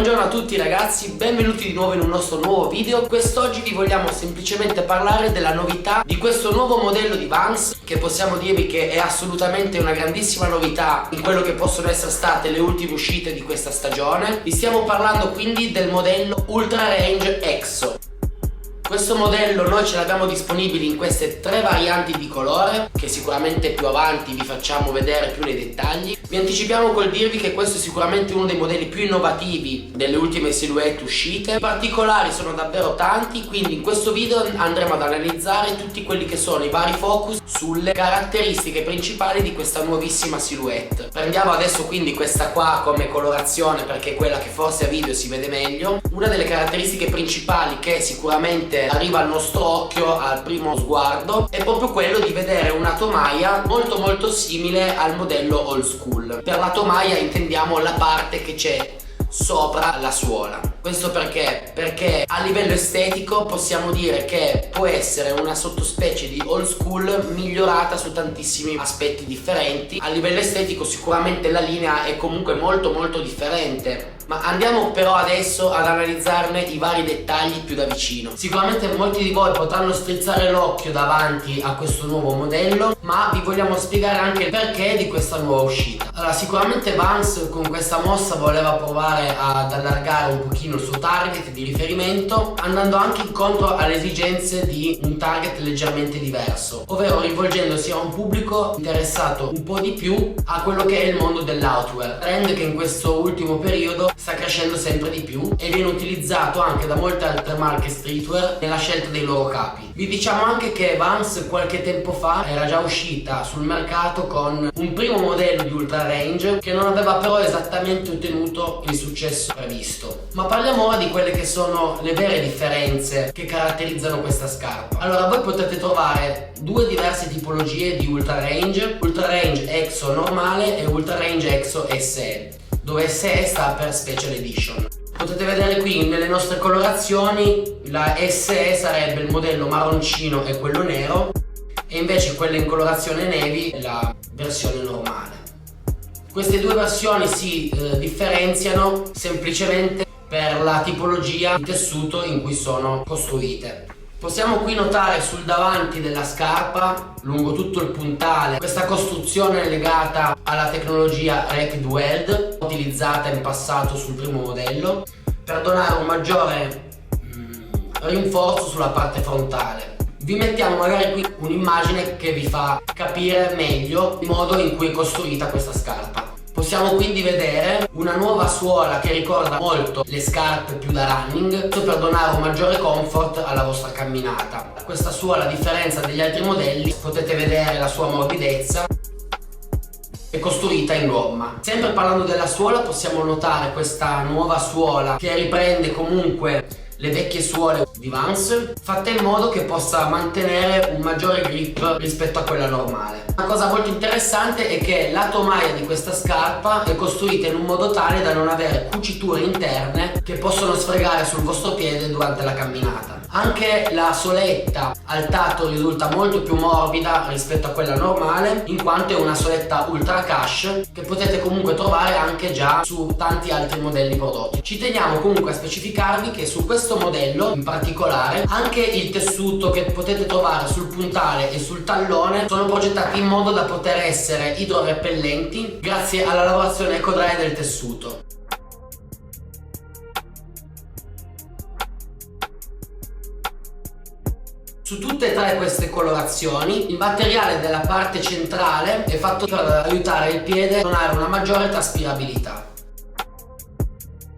Buongiorno a tutti ragazzi, benvenuti di nuovo in un nostro nuovo video. Quest'oggi vi vogliamo semplicemente parlare della novità di questo nuovo modello di Vans, che possiamo dirvi che è assolutamente una grandissima novità in quello che possono essere state le ultime uscite di questa stagione. Vi stiamo parlando quindi del modello Ultra Range EXO. Questo modello noi ce l'abbiamo disponibile in queste tre varianti di colore, che sicuramente più avanti vi facciamo vedere più nei dettagli. Vi anticipiamo col dirvi che questo è sicuramente uno dei modelli più innovativi delle ultime silhouette uscite. I particolari sono davvero tanti, quindi in questo video andremo ad analizzare tutti quelli che sono i vari focus sulle caratteristiche principali di questa nuovissima silhouette. Prendiamo adesso quindi questa qua come colorazione, perché è quella che forse a video si vede meglio. Una delle caratteristiche principali che sicuramente arriva al nostro occhio al primo sguardo è proprio quello di vedere una tomaia molto simile al modello old school. Per la tomaia intendiamo la parte che c'è sopra la suola. Questo perché? Perché a livello estetico possiamo dire che può essere una sottospecie di old school migliorata su tantissimi aspetti differenti. A livello estetico sicuramente la linea è comunque molto differente, ma andiamo però adesso ad analizzarne i vari dettagli più da vicino. Sicuramente molti di voi potranno strizzare l'occhio davanti a questo nuovo modello, ma vi vogliamo spiegare anche il perché di questa nuova uscita. Allora, sicuramente Vans con questa mossa voleva provare ad allargare un pochino il suo target di riferimento, andando anche incontro alle esigenze di un target leggermente diverso, ovvero rivolgendosi a un pubblico interessato un po' di più a quello che è il mondo dell'outwear, trend che in questo ultimo periodo sta crescendo sempre di più e viene utilizzato anche da molte altre marche streetwear nella scelta dei loro capi. Vi diciamo anche che Vans qualche tempo fa era già uscita sul mercato con un primo modello di Ultra Range che non aveva però esattamente ottenuto il successo previsto. Ma parliamo ora di quelle che sono le vere differenze che caratterizzano questa scarpa. Allora, voi potete trovare due diverse tipologie di Ultra Range EXO normale e Ultra Range EXO SE, dove SE sta per Special Edition. Potete vedere qui nelle nostre colorazioni la SE sarebbe il modello marroncino e quello nero, e invece quella in colorazione navy è la versione normale. Queste due versioni si differenziano semplicemente per la tipologia di tessuto in cui sono costruite. Possiamo qui notare sul davanti della scarpa, lungo tutto il puntale, questa costruzione legata alla tecnologia Rapid Weld utilizzata in passato sul primo modello per donare un maggiore rinforzo sulla parte frontale. Vi mettiamo magari qui un'immagine che vi fa capire meglio il modo in cui è costruita questa scarpa. Possiamo quindi vedere una nuova suola che ricorda molto le scarpe più da running, per donare un maggiore comfort alla vostra camminata. Questa suola, a differenza degli altri modelli, potete vedere la sua morbidezza, è costruita in gomma. Sempre parlando della suola, possiamo notare questa nuova suola che riprende comunque le vecchie suole di Vans, fatte in modo che possa mantenere un maggiore grip rispetto a quella normale. Una cosa molto interessante è che la tomaia di questa scarpa è costruita in un modo tale da non avere cuciture interne che possono sfregare sul vostro piede durante la camminata. Anche la soletta al tatto risulta molto più morbida rispetto a quella normale, in quanto è una soletta ultra cash che potete comunque trovare anche già su tanti altri modelli prodotti. Ci teniamo comunque a specificarvi che su questo modello in particolare anche il tessuto che potete trovare sul puntale e sul tallone sono progettati in modo da poter essere idrorepellenti grazie alla lavorazione eco-dry del tessuto. Su tutte e tre queste colorazioni il materiale della parte centrale è fatto per aiutare il piede a donare una maggiore traspirabilità.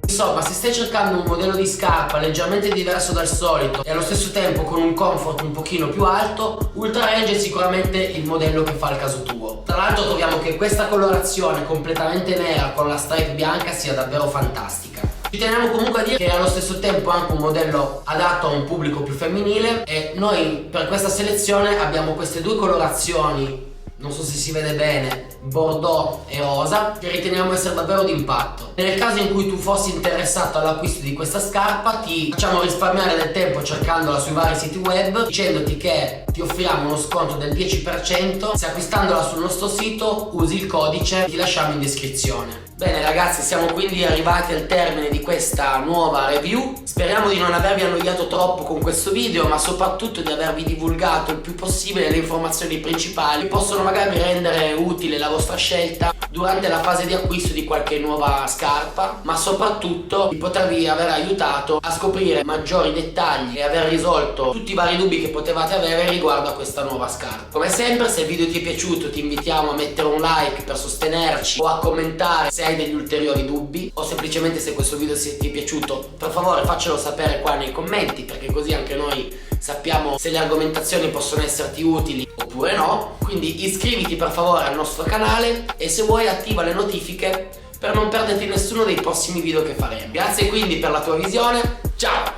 Insomma, se stai cercando un modello di scarpa leggermente diverso dal solito e allo stesso tempo con un comfort un pochino più alto, Ultra Range è sicuramente il modello che fa il caso tuo. Tra l'altro troviamo che questa colorazione completamente nera con la stripe bianca sia davvero fantastica. Ci teniamo comunque a dire che è allo stesso tempo anche un modello adatto a un pubblico più femminile, e noi per questa selezione abbiamo queste due colorazioni, non so se si vede bene, bordeaux e rosa, che riteniamo essere davvero d'impatto. Nel caso in cui tu fossi interessato all'acquisto di questa scarpa, ti facciamo risparmiare del tempo cercandola sui vari siti web, dicendoti che ti offriamo uno sconto del 10% se acquistandola sul nostro sito usi il codice che ti lasciamo in descrizione. Bene ragazzi, siamo quindi arrivati al termine di questa nuova review. Speriamo di non avervi annoiato troppo con questo video, ma soprattutto di avervi divulgato il più possibile le informazioni principali che possono magari rendere utile la vostra scelta durante la fase di acquisto di qualche nuova scarpa, ma soprattutto di potervi aver aiutato a scoprire maggiori dettagli e aver risolto tutti i vari dubbi che potevate avere riguardo a questa nuova scarpa. Come sempre, se il video ti è piaciuto ti invitiamo a mettere un like per sostenerci o a commentare se hai degli ulteriori dubbi, o semplicemente se questo video ti è piaciuto, per favore faccelo sapere qua nei commenti, perché così anche noi sappiamo se le argomentazioni possono esserti utili oppure no. Quindi iscriviti per favore al nostro canale e se vuoi attiva le notifiche per non perderti nessuno dei prossimi video che faremo. Grazie quindi per la tua visione, ciao!